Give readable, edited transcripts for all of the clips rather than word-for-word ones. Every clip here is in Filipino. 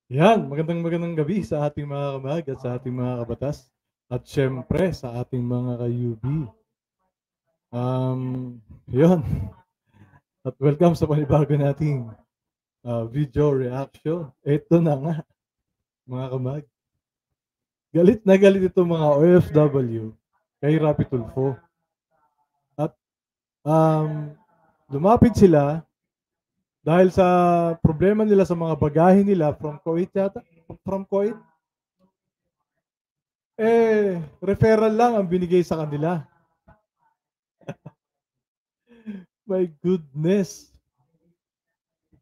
Yan, magandang gabi sa ating mga kamag at sa ating mga kabatas. At syempre sa ating mga ka-UB. Yun. At welcome sa panibago nating video reaction. Ito na nga, mga kamag. Galit na galit itong mga OFW kay Rapi Tulfo. At lumapit sila dahil sa problema nila sa mga bagahe nila from Kuwait yata. From Kuwait. Referral lang ang binigay sa kanila. My goodness.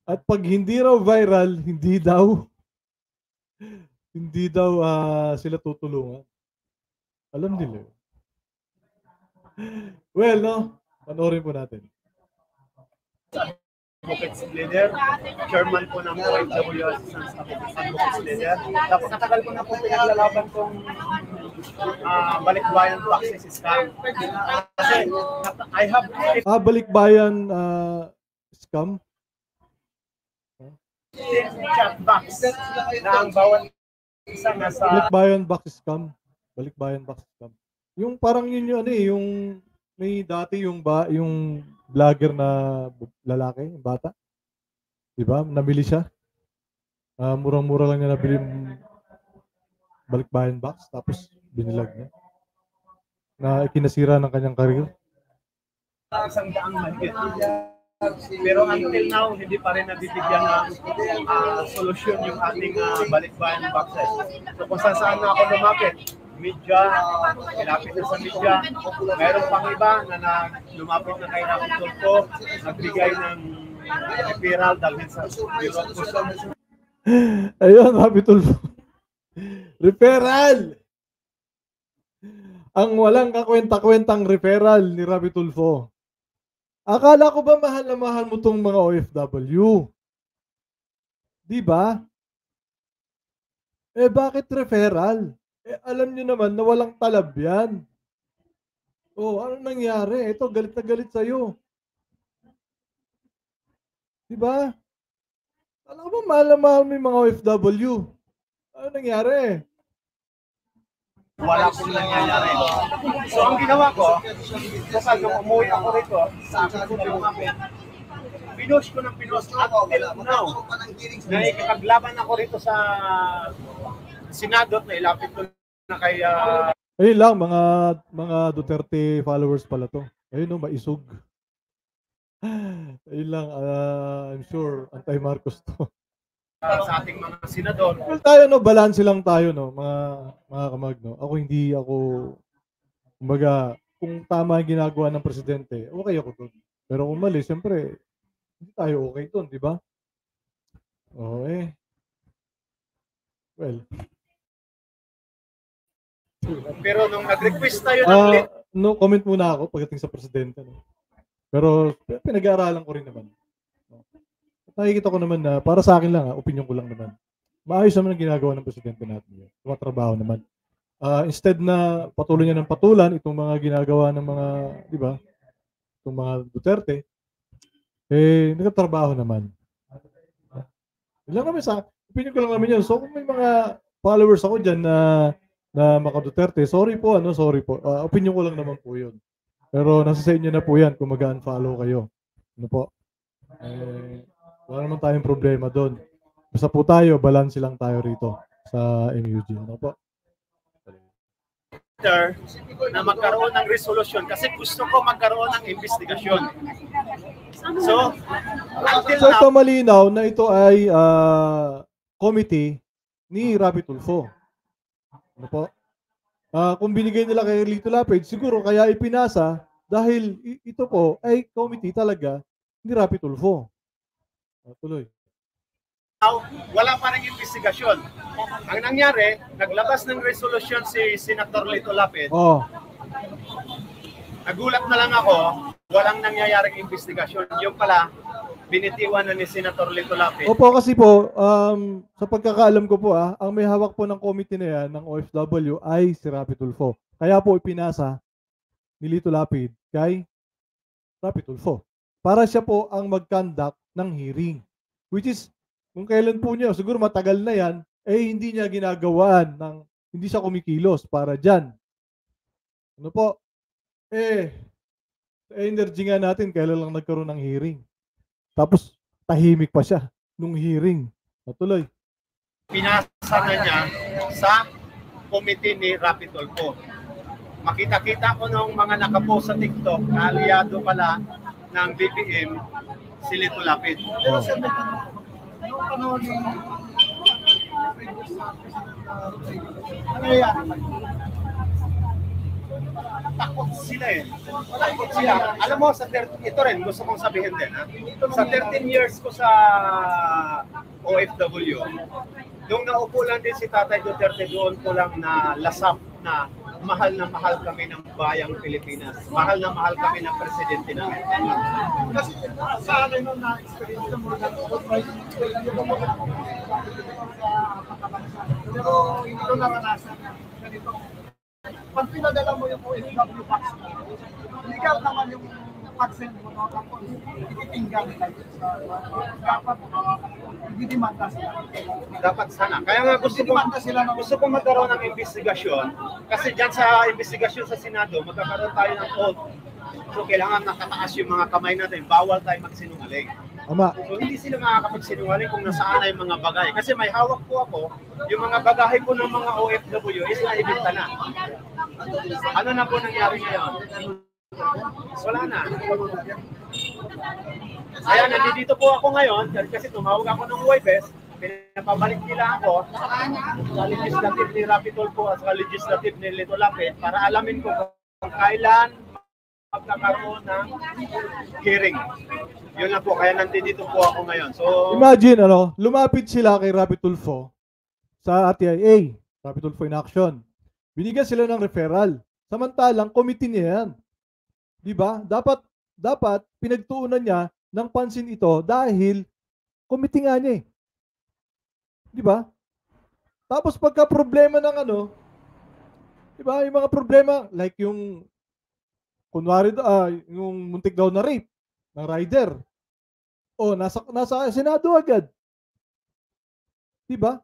At pag hindi raw viral, hindi daw sila tutulungan. Alam nila. Well, no? Panoorin po natin. Advocates Leader, chairman po ng OFW Assistance Advocates Leader. Tapos katagal ko na po pinaglalaban kong balikbayan taxes scam. Kasi I have balikbayan scam? chat box na ang bawat isa nasa... Balikbayan box scam. Balikbayan box scam. Yung parang yun yung ano eh, yung may dati yung vlogger na lalaki, yung bata. Diba? Nabili siya. Murang-mura lang niya nabili balikbayan box, tapos binilag niya. Na ikinasira ng kanyang karir. Isang daang mahigit. Pero until now, hindi pa rin nabibigyan ng solusyon yung ating balikbayan boxes. So kung saan na ako lumapit, media, ilapit na sa media. Mayroon pang iba na lumapit na kay Rapi Tulfo, nagbigay ng referral dahil sa Bureau of Customs. Ayun, Rapi Tulfo. Referral! Ang walang kakwenta-kwentang referral ni Rapi Tulfo. Akala ko ba mahal na mahal mo tong mga OFW? Di ba? Bakit referral? Alam niyo naman na walang talab yan. Ano nangyari? Ito, galit na galit sa'yo. Di ba? Alam ko ba mahal na mahal mo yung mga OFW? Ano nangyari? Wala pong nangyayari. So ang ginawa ko, kapag umuwi ako rito, sa akin ko lumapit, pinost ko ng pinost until now. Nakikipaglaban ako rito sa Senado na ilapit ko na kay... Ayun lang, mga Duterte followers pala to. Ayun no, maisog. Ayun lang, I'm sure anti-Marcos to. Sa ating mga senador. Well, tayo no, balance lang tayo no, mga kamag no. Hindi ako kumbaga, kung tama ang ginagawa ng presidente, okay ako doon. Pero kung mali, siyempre, hindi tayo okay doon, di ba? Well. Pero nung nag-request tayo ng no comment muna ako pagdating sa presidente. No? Pero pinag-aaralan ko rin naman. Nakikita ko naman na para sa akin lang, opinion ko lang naman. Maayos naman ang ginagawa ng presidente natin. Tumatrabaho naman. Instead na patuloy niya ng patulan itong mga ginagawa ng mga, di ba? Itong mga Duterte, nagtatrabaho naman. Ilang naman sa opinion ko lang naman yun. So kung may mga followers ako dyan na maka Duterte, sorry po. Opinion ko lang naman po yun. Pero nasa sa inyo na po yan kung mag-unfollow kayo. Ano po? Wala naman tayong problema doon. Basta po tayo, balance lang tayo rito sa MUG. Ano po? Na magkaroon ng resolution kasi gusto ko magkaroon ng investigasyon. So ito malinaw na ito ay committee ni Rapi Tulfo. Ano po? Kung binigay nila kay Lito Lapid, siguro kaya ipinasa dahil ito po ay committee talaga ni Rapi Tulfo. Tuloy. Wala pa rin investigasyon. Ang nangyari, naglabas ng resolution si Senator Lito Lapid. Nagulat na lang ako, walang nangyayaring investigasyon. Yung pala, binitiwan na ni Senator Lito Lapid. Opo, kasi po, sa pagkakaalam ko po, ang may hawak po ng committee na yan, ng OFW, ay si Rapi Tulfo. Kaya po ipinasa ni Lito Lapid kay Rapi Tulfo. Para siya po ang mag-conduct ng hearing. Which is, kung kailan po niya, siguro matagal na yan, eh hindi niya ginagawaan hindi siya kumikilos para dyan. Ano po? Energy nga natin, kailan lang nagkaroon ng hearing. Tapos, tahimik pa siya nung hearing. Natuloy. Pinasa na niya sa committee ni Rapi Tulfo. Makita-kita ko nung mga nakapost sa TikTok na aliado pala ng BBM si Lito Lapid. Pero sir, yung panahon ni ano yan? Takot sila eh. Takot sila. Alam mo, ito rin, gusto kong sabihin din. Ha? Sa 13 years ko sa OFW, nung naupo lang din si Tatay Duterte, doon ko lang na lasap na mahal kami ng bayang Pilipinas. Mahal na mahal kami ng presidente namin. Kasi sa akin nung na-experience na mga pero hindi ko naranasan na ganito. Pag pinadala mo yung OFW vaccine, legal naman yung vaccine mo, no? Tapos ititinggan nila yun sa dapat i-demanda sila. Dapat sana. Kaya nga gusto ko magkaroon ng investigasyon kasi dyan sa investigasyon sa Senado, magkakaroon tayo ng oath. So kailangan nakataas yung mga kamay natin. Bawal tayo magsinungaling. Ama. So hindi sila makakapagsinungaling kung nasaan na yung mga bagay. Kasi may hawak po ako, yung mga bagahe po ng mga OFW is naibigta na. Ano na po nangyari ngayon? Wala na. Kaya nandito po ako ngayon kasi tumawag ako ng Huwebes, pinapabalik nila ako sa legislative ni Rapi Tulfo at sa legislative ni Lito Lapid para alamin ko kung kailan magkakaroon ng hearing. Yun lang po, kaya nandito po ako ngayon. So Imagine, lumapit sila kay Rapi Tulfo sa RTIA, Rapi Tulfo in Action. Binigyan sila ng referral. Samantalang, committee niya yan. Di ba? Dapat pinagtuunan niya ng pansin ito dahil committee nga niya eh. Di ba? Tapos pagka problema ng di ba? Yung mga problema, like yung kunwari, yung muntik daw na rape ng rider. O, nasa Senado agad. Di ba?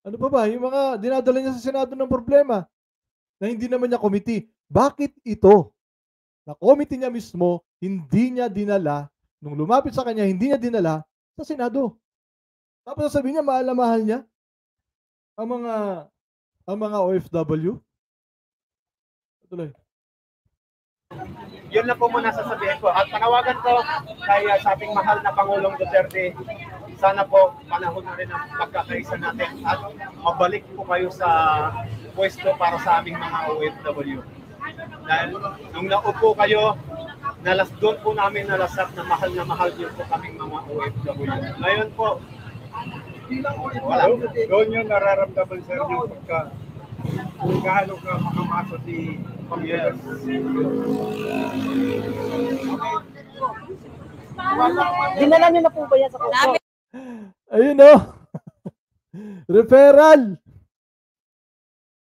Ano pa ba? Yung mga dinadala niya sa Senado ng problema na hindi naman niya committee. Bakit ito? Na committee niya mismo, hindi niya dinala, nung lumapit sa kanya, hindi niya dinala sa Senado. Tapos sasabihin niya, mahal na mahal niya ang mga OFW. Tuloy. yun lang po muna sasabihin ko. At panawagan ko kay sa ating mahal na Pangulong Duterte, sana po panahon na rin ang pagkakaisa natin at mabalik po kayo sa pwesto para sa aming mga OFW. Dahil nung naupo kayo, doon po namin nalasap na mahal niyo po kaming mga OFW. Ngayon po, wala. Doon yung nararamdaman sir yung kung gaano ka makamasok si Panginoon. Dinala niyo na po ba yan sa court? Ayun referral.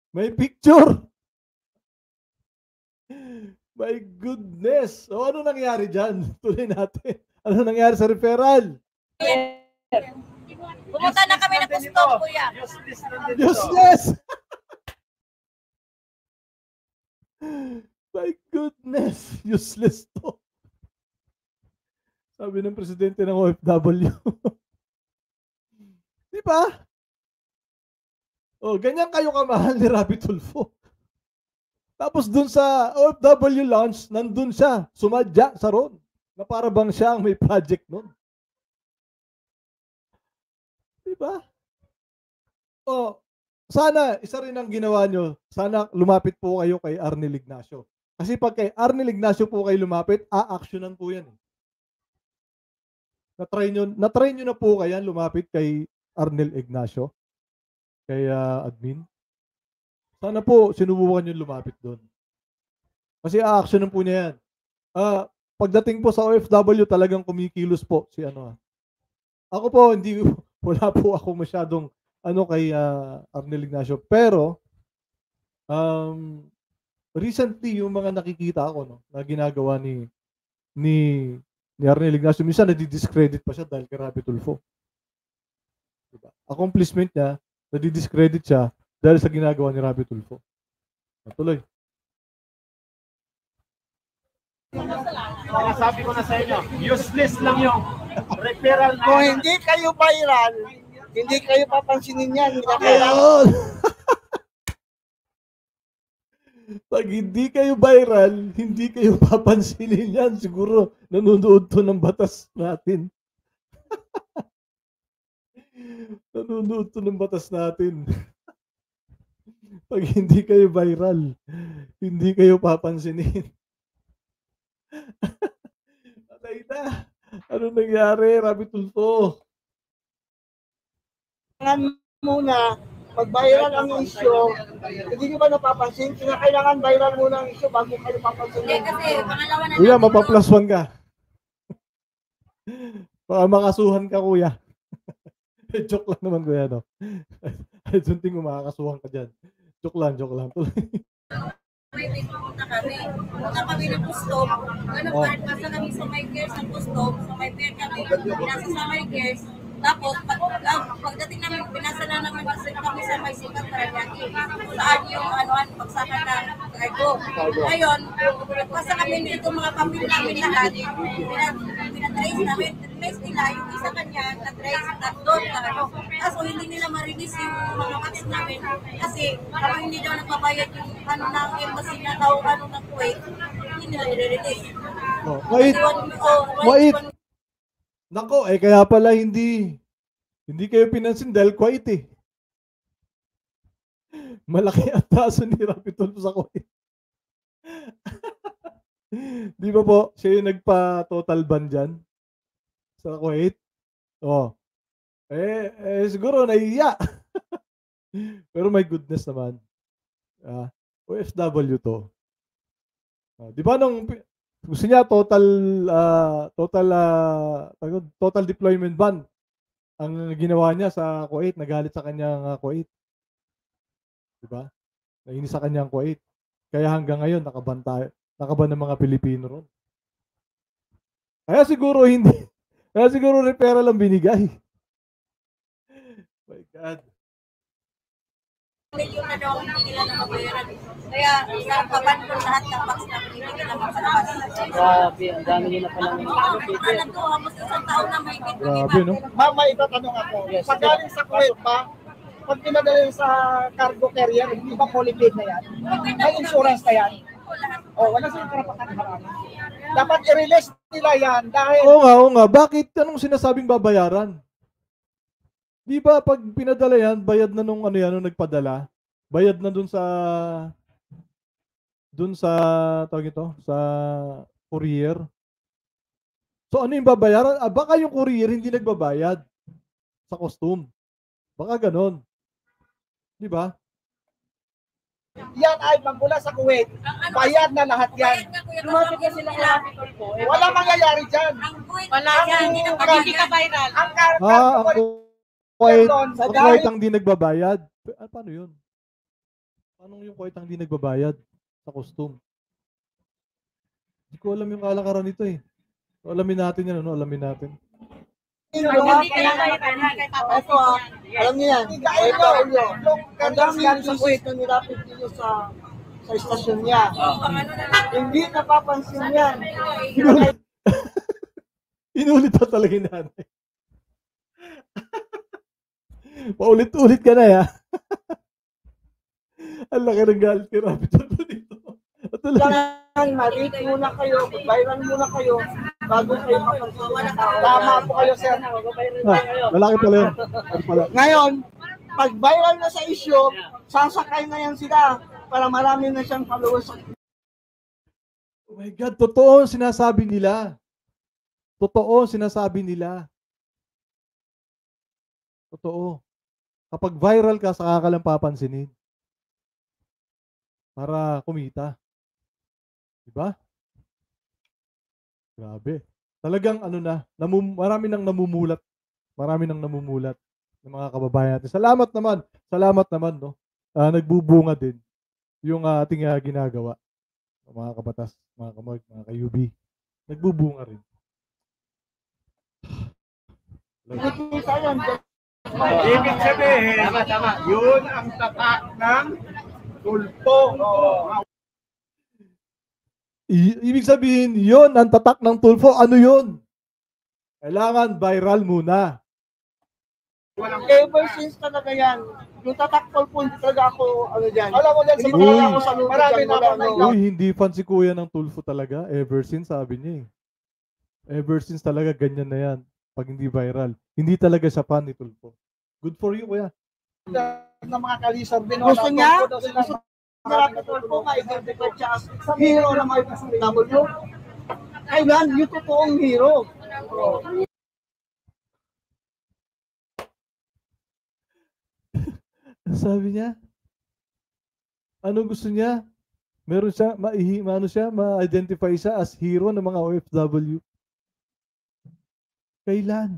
May picture. My goodness. O ano nangyari dyan? Tuloy natin. Ano nangyari sa referral? Pumunta na kami ng custom, kuya. Useless. My goodness. Useless to. Sabi ng presidente ng OFW. Di ba? Oh, ganyan kayo kamahal ni Rapi Tulfo. Tapos dun sa OFW launch, nandun siya, sumadya sa roon. Na para bang siya ang may project nun. Diba? Oh, sana, isa rin ang ginawa nyo, sana lumapit po kayo kay Arnel Ignacio. Kasi pag kay Arnel Ignacio po kayo lumapit, a-actionan po yan. Na-try nyo na po kaya lumapit kay Arnel Ignacio? Kay admin? Sana po, sinubukan nyo lumapit doon. Kasi a-actionan po niya yan. Pagdating po sa OFW, talagang kumikilos po si Ako po, wala po ako masyadong kay Arnel Ignacio. Pero, recently, yung mga nakikita ko na ginagawa ni ni Arnel Ignacio. Minsan nadi-discredit pa siya dahil kay Rapi Tulfo. Diba? Accomplishment niya, nadi-discredit siya dahil sa ginagawa ni Rapi Tulfo. Tuloy. Sabi ko na sa inyo, useless lang yung referral Kung na hindi kayo viral, hindi kayo papansinin yan. Hindi kailangan. Ayun! Pag hindi kayo viral, hindi kayo papansinin yan. Siguro nanonood to ng batas natin. Nanonood to ng batas natin. Pag hindi kayo viral, hindi kayo papansinin. Patay na. Ano nangyari, Rapi Tulfo? Kailangan muna, pag viral ang issue, hindi nyo ba napapansin? Kailangan viral muna ang issue bago kayo Hindi, papansinin. kasi pangalawa na Kuya, natin mapaplas one ka. Baka makasuhan ka, kuya. Joke lang naman, kuya, no? I don't think makakasuhan ka dyan. Joke lang. may pumunta kami. Punta kami ng custom. Ano, pasa kami sa my gears ang custom. Sa my pair kami. Pinasa sa my gears. Tapos, pagdating namin, pinasa na naman kasi kami sa may sikat Paranaque. Saan yung pagsaka ng cargo. Ngayon, pasa kami dito mga pamilya namin lahat. Pinatrace namin. Trace nila yung isa kanya, na-trace at doon na ano. Kaso hindi nila ma-release yung mga kapit namin. Kasi kapag hindi daw nagbabayad yung ano ng embassy na tao, ano ng Kuwait, hindi nila i-release. Oh, wait. Nako, kaya pala hindi kayo pinansin dahil Kuwait eh. Malaki ang taso ni Rapi Tulfo sa Kuwait. Di ba po, siya yung nagpa-total ban dyan sa Kuwait? Oh. Siguro nahiya. Pero may goodness naman. OFW to. Di ba nung gusto niya total deployment ban ang ginawa niya sa Kuwait, nagalit sa kanyang Kuwait. 'Di ba? Nainis sa kanyang Kuwait. Kaya hanggang ngayon nakaban ng mga Pilipino ron. Kaya siguro referral ang binigay. My God. Milyon na daw hindi nila nakabayaran. Kaya sa kabandon lahat ng box na hindi nila makalabas. Grabe, ang dami nyo na palang Alam ko, halos isang taon na may Grabe, no? Ma'am, may itatanong ako. Pag galing sa Kuwait ba, pag pinadala yun sa cargo carrier, hindi ba qualified na yan? May insurance na yan? O, wala silang karapatan harap. Dapat i-release nila yan dahil Oo nga. Bakit? Anong sinasabing babayaran? Di ba pag pinadala yan, bayad na nung nung nagpadala? Bayad na dun sa tawag ito, sa courier. So ano yung babayaran? Baka yung courier hindi nagbabayad sa custom. Baka ganon. Di ba? yan ay magmula sa Kuwait. Bayad na lahat yan. Lumapit na sila Wala mangyayari dyan. Wala yan, hindi na hindi ka viral. Ang cargo Ang Kuwait ang di nagbabayad. Paano yun? Paano yung Kuwait ang di nagbabayad sa custom? Hindi ko alam yung kalakaran nito eh. So, alamin natin yan, alamin natin. Ito alam niyo yan. Yung kandang yan sa Kuwait na nilapit niyo sa istasyon niya. Hindi napapansin yan. Inulit pa talaga yung nanay. Paulit-ulit ka na ya. Ang laki ng galit kay Rapi Tulfo dito. Kailangan ma-read muna kayo, viral muna kayo, bago kayo mapansin. Tama po kayo, sir. Lalaki pala yun. Ngayon, pag viral na sa issue, sasakay na yan sila para marami na siyang followers. Oh my God, totoo ang sinasabi nila. Totoo ang sinasabi nila. Totoo. Kapag viral ka, saka ka lang papansinin. Para kumita. Diba? Grabe. Talagang marami nang namumulat. Marami nang namumulat ng mga kababayan natin. Salamat naman, no? Nagbubunga din yung ating ginagawa. Mga kabatas, mga kamag, mga kayubi. Nagbubunga rin. Nakikita yan. Ibig sabihin, yun ang tatak ng tulpo. Ibig sabihin, yon ang tatak ng tulfo. Ano yon? Kailangan viral muna. Ever since talaga yan. Yung tatakpol po, hindi talaga ako, ano dyan. Alam mo dyan, sa mga Uy. ako sa loob marami na ako. Uy, hindi fan si kuya ng tulfo talaga. Ever since, sabi niya eh. Ever since talaga, ganyan na yan. Pag hindi viral. Hindi talaga siya fan ni tulfo. Good for you, kuya. Na mga kalisar din. Gusto niya? Gusto niya po ma-identify siya as hero ng mga W. Kailan? Yung totoong hero. Sabi niya, ano gusto niya? Meron siya, ma-identify siya as hero ng mga OFW. Kailan?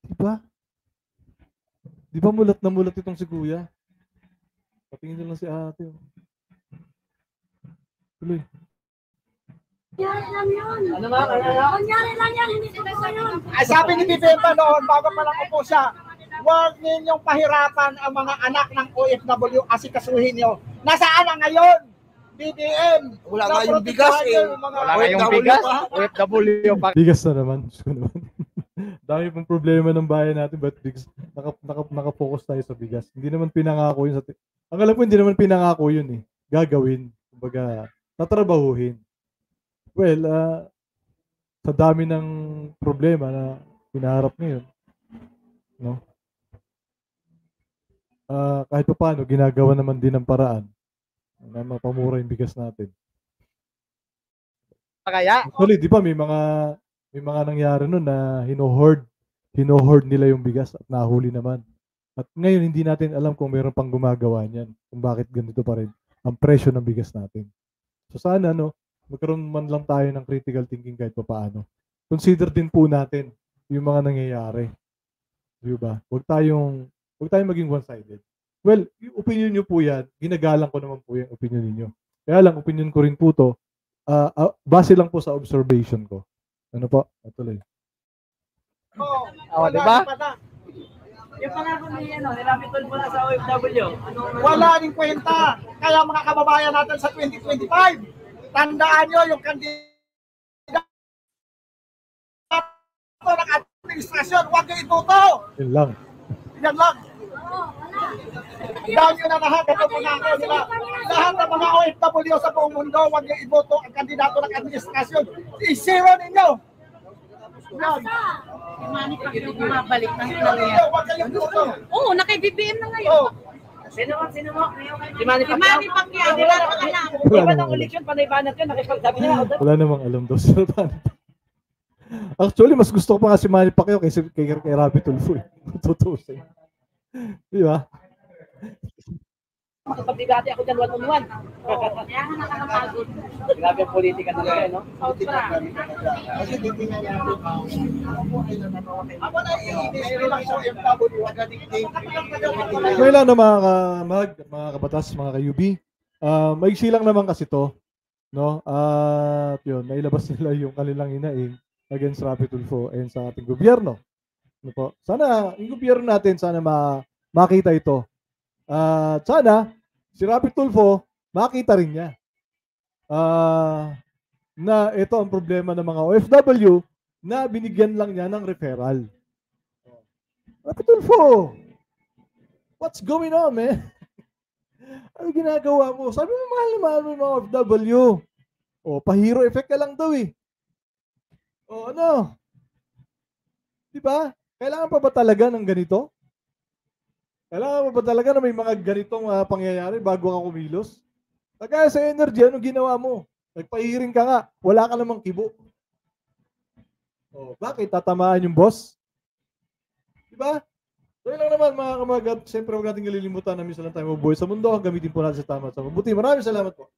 Diba? Di ba mulat na mulat itong si kuya? Patingin nyo lang si ate. Tuloy. Kunyari lang yun. Ano ba? Kunyari lang yan, hindi totoo yun. Ay, sabi ni Bibemba noon, bago pa lang upo siya, huwag ninyong pahirapan ang mga anak ng OFW asikasuhin nyo. Nasaan na ngayon? BBM. Wala nga yung bigas eh. Wala nga yung bigas. OFW pa. Bigas na naman. Diyos ko naman. Dami pong problema ng bayan natin, but naka-focus tayo sa bigas. Hindi naman pinangako yun. Ang alam ko, hindi naman pinangako yun eh. Gagawin. Kumbaga, tatrabahuhin. Well, sa dami ng problema na hinaharap ngayon, no? Kahit pa paano, ginagawa naman din ng paraan na mapamura yung bigas natin. Kaya? Actually, di ba may mga nangyari nun na hino-hoard nila yung bigas at nahuli naman. At ngayon, hindi natin alam kung mayroon pang gumagawa niyan, kung bakit ganito pa rin ang presyo ng bigas natin. So sana, magkaroon man lang tayo ng critical thinking kahit pa paano. Consider din po natin yung mga nangyayari. Di ba? Huwag tayong maging one-sided. Well, yung opinion nyo po yan, ginagalang ko naman po yung opinion ninyo. Kaya lang, opinion ko rin po to, base lang po sa observation ko. Ano po? Atuloy. Oh, di ba? Yung pangako ni nilapitol mo na sa OFW. Wala rin kwenta. Kaya mga kababayan natin sa 2025, tandaan nyo yung kandidato ng administrasyon, huwag nyo ituto. Yun lang. Yan lang. Dahil nyo na lahat, ito po na ako nila. Lahat ng mga OFW sa buong mundo, huwag nyo iboto ang kandidato ng administrasyon. I-zero ninyo. Yan. Mani Pacquiao bumabalik ng Huwag kayong iboto. Oo, naka-BBM na ngayon. Sino mo? Si Manny Pacquiao, wala nang alam. Wala namang alam. eleksyon, panay-banat yun. Nakipagsabi niya. Wala namang alam daw sila. Actually, mas gusto ko pa nga si Manny Pacquiao kaysa kay Rapi Tulfo eh. Tutusin. Di ba? Makapagdibati ako dyan one-on-one. Kaya nga nakakapagod. Grabe ang politika talaga, no? Sobra. Kasi titingnan natin ako na iinis bilang sa OFW, So ilan na mga kabatas, mga ka-UB. Maiksi lang naman kasi to, no? At yun, nailabas nila yung kanilang hinaing against Rapi Tulfo and sa ating gobyerno. Ano po? Sana yung gobyerno natin sana makita ito. At sana si Rapi Tulfo makita rin niya na ito ang problema ng mga OFW na binigyan lang niya ng referral. Rapi Tulfo, what's going on, man? Ano ginagawa mo? Sabi mo, mahal na mahal mo yung mga OFW. O, pa-hero effect ka lang daw eh. O, ano? Diba? Kailangan pa ba talaga ng ganito? Kailangan pa ba talaga na may mga ganitong pangyayari bago ka kumilos? Kagaya sa energy, anong ginawa mo? Nagpa-hearing ka nga, wala ka namang kibo. O, bakit? Tatamaan yung boss? Diba? So yun lang naman mga kamagat. Siyempre huwag natin kalilimutan na minsan lang tayo mabuhay sa mundo. Gamitin po natin sa tama at sa mabuti. Maraming salamat po.